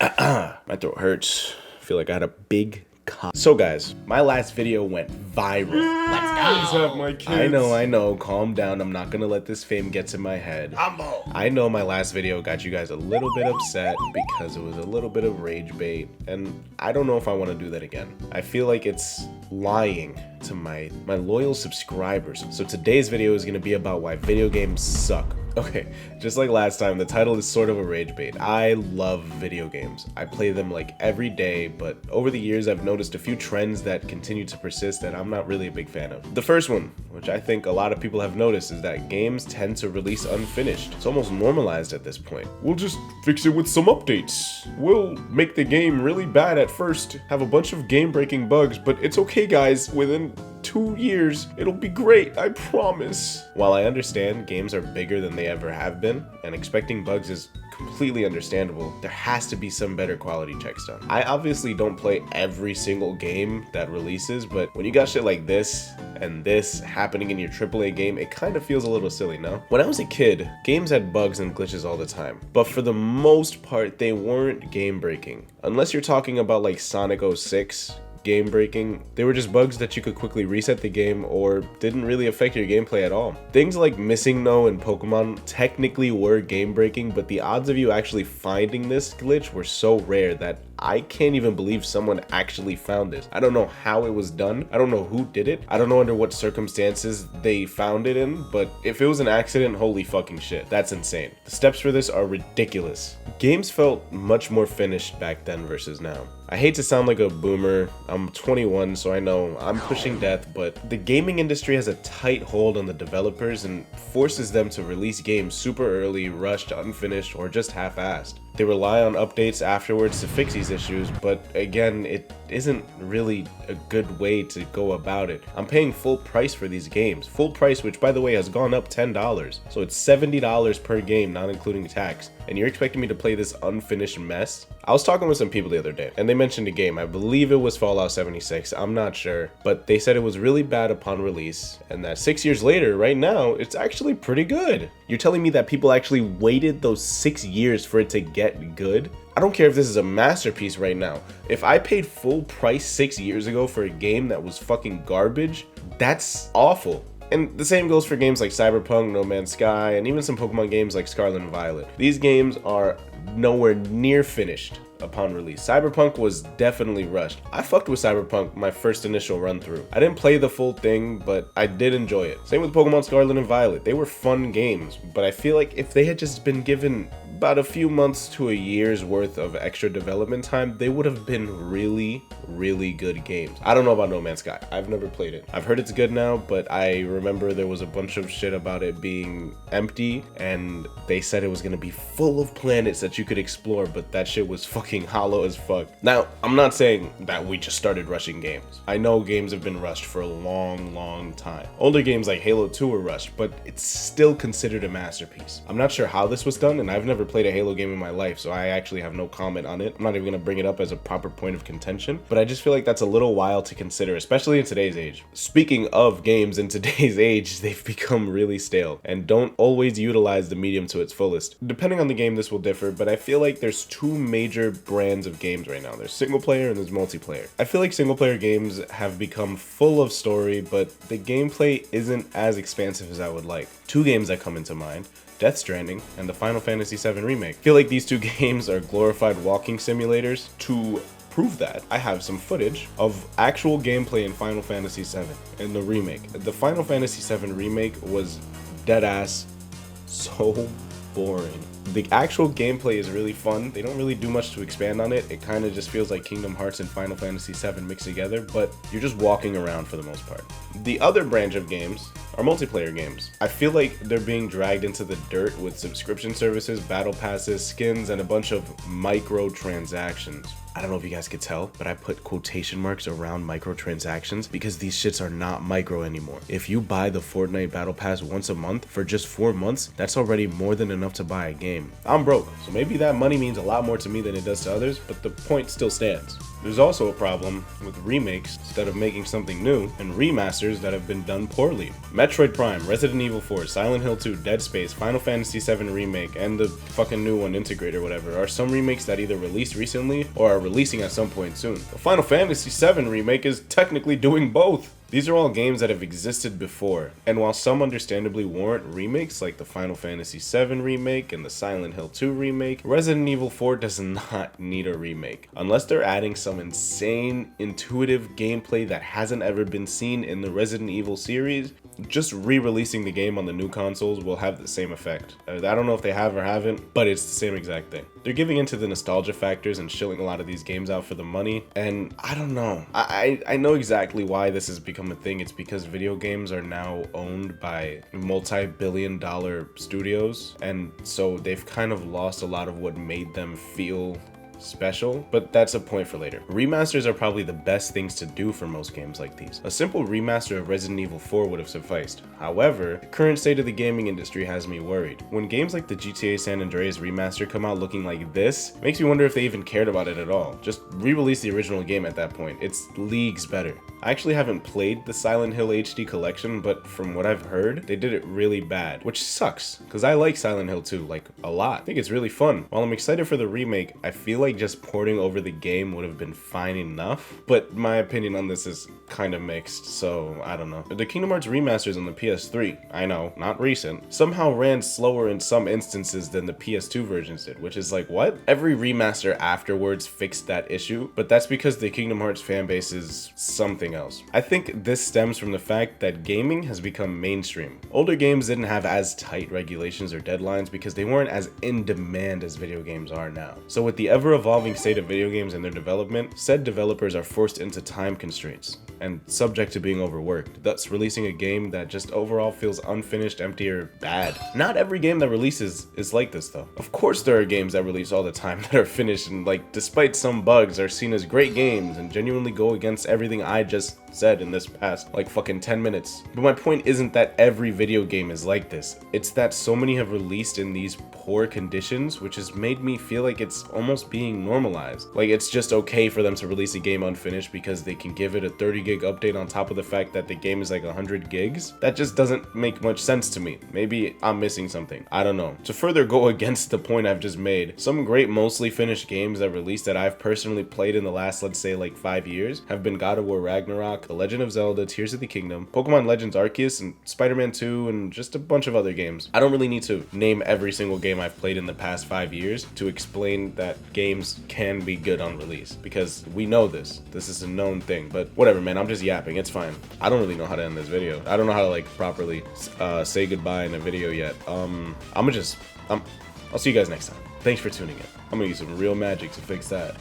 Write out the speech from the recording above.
My throat hurts. I feel like I had a big cough. So guys, my last video went viral. Let's go! My kids. I know, calm down. I'm not gonna let this fame get to my head. Humble! I know my last video got you guys a little bit upset because it was a little bit of rage bait, and I don't know if I want to do that again. I feel like it's lying to my loyal subscribers. So today's video is gonna be about why video games suck. Okay, just like last time, the title is sort of a rage bait. I love video games. I play them like every day, but over the years I've noticed a few trends that continue to persist that I'm not really a big fan of. The first one, which I think a lot of people have noticed, is that games tend to release unfinished. It's almost normalized at this point. We'll just fix it with some updates. We'll make the game really bad at first, have a bunch of game-breaking bugs, but it's okay guys, within 2 years, it'll be great, I promise. While I understand games are bigger than they ever have been, and expecting bugs is completely understandable, there has to be some better quality checks done. I obviously don't play every single game that releases, but when you got shit like this and this happening in your AAA game, it kind of feels a little silly, no? When I was a kid, games had bugs and glitches all the time, but for the most part, they weren't game breaking. Unless you're talking about like Sonic 06, game breaking, they were just bugs that you could quickly reset the game or didn't really affect your gameplay at all. Things like Missing No and Pokemon technically were game breaking, but the odds of you actually finding this glitch were so rare that I can't even believe someone actually found this. I don't know how it was done. I don't know who did it. I don't know under what circumstances they found it in, but if it was an accident, holy fucking shit. That's insane. The steps for this are ridiculous. Games felt much more finished back then versus now. I hate to sound like a boomer. I'm 21, so I know I'm pushing death, but the gaming industry has a tight hold on the developers and forces them to release games super early, rushed, unfinished, or just half-assed. They rely on updates afterwards to fix these issues, but again, it isn't really a good way to go about it. I'm paying full price for these games. Full price, which by the way has gone up $10. So it's $70 per game, not including tax. And you're expecting me to play this unfinished mess? I was talking with some people the other day, and they mentioned a game. I believe it was Fallout 76, I'm not sure. But they said it was really bad upon release, and that 6 years later, right now, it's actually pretty good. You're telling me that people actually waited those 6 years for it to get good? I don't care if this is a masterpiece right now. If I paid full price 6 years ago for a game that was fucking garbage, that's awful. And the same goes for games like Cyberpunk, No Man's Sky, and even some Pokemon games like Scarlet and Violet. These games are nowhere near finished upon release. Cyberpunk was definitely rushed. I fucked with Cyberpunk my first initial run through. I didn't play the full thing, but I did enjoy it. Same with Pokemon Scarlet and Violet. They were fun games, but I feel like if they had just been given about a few months to a year's worth of extra development time, they would have been really good games. I don't know about No Man's Sky. I've never played it. I've heard it's good now, but I remember there was a bunch of shit about it being empty, and they said it was gonna be full of planets that you could explore, but that shit was fucking hollow as fuck. Now, I'm not saying that we just started rushing games. I know games have been rushed for a long time. Older games like Halo 2 were rushed, but it's still considered a masterpiece. I'm not sure how this was done, and I've never played a Halo game in my life, so I actually have no comment on it. I'm not even gonna bring it up as a proper point of contention, but I just feel like that's a little wild to consider, especially in today's age. Speaking of games in today's age, they've become really stale and don't always utilize the medium to its fullest. Depending on the game, this will differ, but I feel like there's two major brands of games right now. There's single player and there's multiplayer. I feel like single player games have become full of story, but the gameplay isn't as expansive as I would like. Two games that come into mind: Death Stranding and the Final Fantasy VII Remake. I feel like these two games are glorified walking simulators. To prove that, I have some footage of actual gameplay in Final Fantasy VII in the remake. The Final Fantasy VII Remake was deadass so boring. The actual gameplay is really fun. They don't really do much to expand on it. It kind of just feels like Kingdom Hearts and Final Fantasy VII mixed together, but you're just walking around for the most part. The other branch of games are multiplayer games. I feel like they're being dragged into the dirt with subscription services, battle passes, skins, and a bunch of microtransactions. I don't know if you guys could tell, but I put quotation marks around microtransactions because these shits are not micro anymore. If you buy the Fortnite Battle Pass once a month for just 4 months, that's already more than enough to buy a game. I'm broke, so maybe that money means a lot more to me than it does to others, but the point still stands. There's also a problem with remakes instead of making something new, and remasters that have been done poorly. Metroid Prime, Resident Evil 4, Silent Hill 2, Dead Space, Final Fantasy VII Remake, and the fucking new one, Integrate or whatever, are some remakes that either released recently or are releasing at some point soon. The Final Fantasy VII Remake is technically doing both. These are all games that have existed before, and while some understandably warrant remakes like the Final Fantasy VII Remake and the Silent Hill 2 Remake, Resident Evil 4 does not need a remake. Unless they're adding some insane, intuitive gameplay that hasn't ever been seen in the Resident Evil series, just re-releasing the game on the new consoles will have the same effect. I don't know if they have or haven't, but it's the same exact thing. They're giving into the nostalgia factors and shilling a lot of these games out for the money, and I don't know. I know exactly why this has become a thing. It's because video games are now owned by multi-billion-dollar studios, and so they've kind of lost a lot of what made them feel special, but that's a point for later. Remasters are probably the best things to do for most games like these. A simple remaster of Resident Evil 4 would have sufficed. However, the current state of the gaming industry has me worried. When games like the GTA San Andreas remaster come out looking like this, it makes me wonder if they even cared about it at all. Just re-release the original game at that point. It's leagues better. I actually haven't played the Silent Hill HD collection, but from what I've heard, they did it really bad, which sucks, because I like Silent Hill 2, like, a lot. I think it's really fun. While I'm excited for the remake, I feel like just porting over the game would have been fine enough, but my opinion on this is kind of mixed, so I don't know. The Kingdom Hearts remasters on the PS3, I know, not recent, somehow ran slower in some instances than the PS2 versions did, which is like, what? Every remaster afterwards fixed that issue, but that's because the Kingdom Hearts fanbase is something else. I think this stems from the fact that gaming has become mainstream. Older games didn't have as tight regulations or deadlines because they weren't as in demand as video games are now. So with the ever-evolving state of video games and their development, said developers are forced into time constraints and subject to being overworked, thus releasing a game that just overall feels unfinished, empty, or bad. Not every game that releases is like this though. Of course there are games that release all the time that are finished and, like, despite some bugs, are seen as great games and genuinely go against everything I just said in this past like fucking 10 minutes. But my point isn't that every video game is like this. It's that so many have released in these poor conditions, which has made me feel like it's almost being normalized. Like, it's just okay for them to release a game unfinished because they can give it a 30 gig update on top of the fact that the game is like 100 gigs. That just doesn't make much sense to me. Maybe I'm missing something. I don't know. To further go against the point I've just made, some great mostly finished games that released that I've personally played in the last, let's say, like 5 years have been God of War Ragnarok, The Legend of Zelda, Tears of the Kingdom, Pokemon Legends Arceus, and Spider-Man 2, and just a bunch of other games. I don't really need to name every single game I've played in the past 5 years to explain that games can be good on release, because we know this. This is a known thing, but whatever, man, I'm just yapping. It's fine. I don't really know how to end this video. I don't know how to, like, properly say goodbye in a video yet. I'll see you guys next time. Thanks for tuning in. I'm gonna use some real magic to fix that.